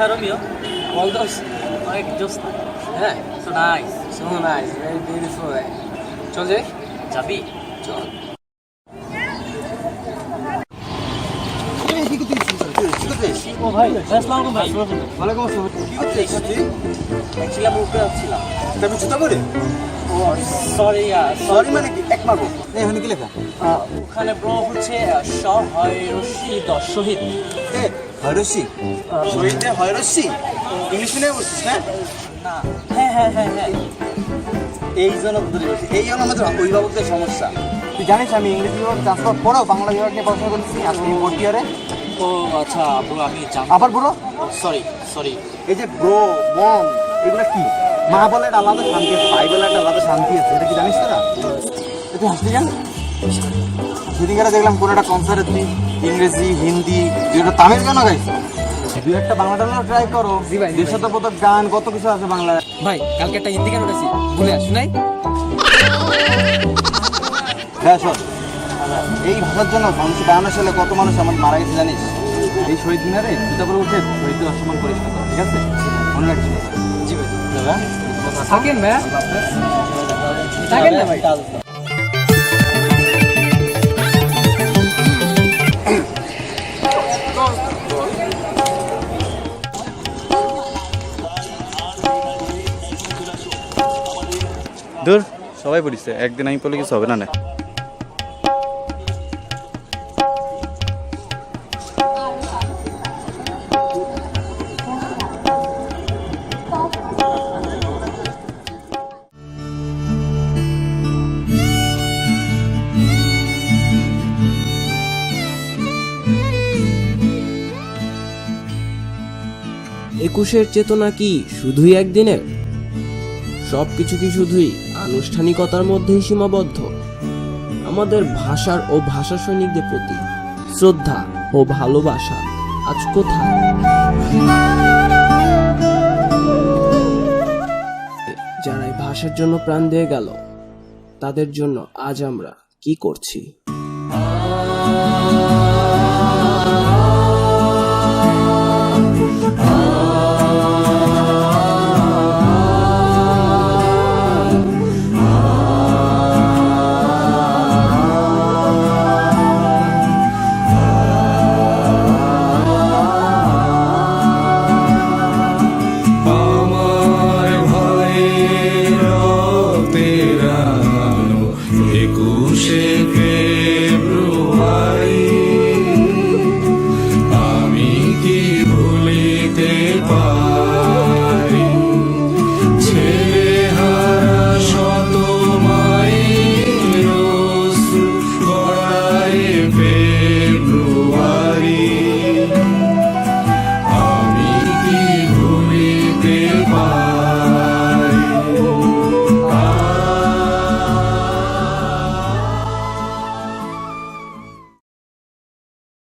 Romeo, all those like just so nice, very beautiful. চল যাই, যাবি? চল। ও ভাই, আসসালামু আলাইকুম ভাই। ওয়ালাইকুম আসসালাম। কি করছিস তুই? অ্যাকচুয়ালি আমি উপরে আসছিলাম। তুমি জুতা পরে? ও সরি সরি মানে কি? এক মাগো। এখানে কি লেখা? ওখানে ব্রো হচ্ছে শহীদ। হয়রসি? শহীদে হয়রসি? ইংলিশ মিডিয়ামে পড়ছিস না? না, হ্যাঁ। এই জন্য ধরে বলছি, এই জন্য আমাদের অভিভাবকদের সমস্যা। তুই জানিস আমি ইংরেজি বিভাগ ট্রান্সফার পড়াও বাংলা বিভাগ নিয়ে পড়াশোনা করছি আজকে ভর্তি ইয়ারে। ও আচ্ছা ব্রো, আমি জানি। আবার ব্রো? সরি। এই যে ব্রো, মম, এগুলো কি? মা বলে একটা আলাদা শান্তি আছে, ভাই বলে একটা আলাদা শান্তি আছে, এটা কি জানিস তোরা? তুই হাসতে যান? সেদিনকারে দেখলাম কোনো একটা কনসার্টে তুই ইংরেজি, হিন্দি, তুই একটা তামিল গানও গাইছ। দুই একটা বাংলা টাংলা ট্রাই করো। দেশাত্মবোধক গান কত কিছু আছে বাংলায়। ভাই কালকে একটা হিন্দি গান উঠেছি, বলে আসু নাই? হ্যাঁ শোন, এই ভাষার জন্য 1952 সালে কত মানুষ আমার মারা গেছে জানিস? এই শহীদ মিনারে জুতা পরে উঠে শহীদদের অসম্মান করিস না, ঠিক আছে? মনে রাখিস। জি ভাই। দাদা থাকেন ভাই, থাকেন না ভাই। দূর সবাই পড়িছে, একদিন আমি পড়লে কিছু হবে না। একুশের চেতনা কি শুধুই একদিনের? সবকিছু কি শুধুই আনুষ্ঠানিকতার মধ্যেই সীমাবদ্ধ? আমাদের ভাষার ও ভাষা সৈনিকদের প্রতি শ্রদ্ধা ও ভালোবাসা আজ কোথায়? যারা এই ভাষার জন্য প্রাণ দিয়ে গেল, তাদের জন্য আজ আমরা কি করছি?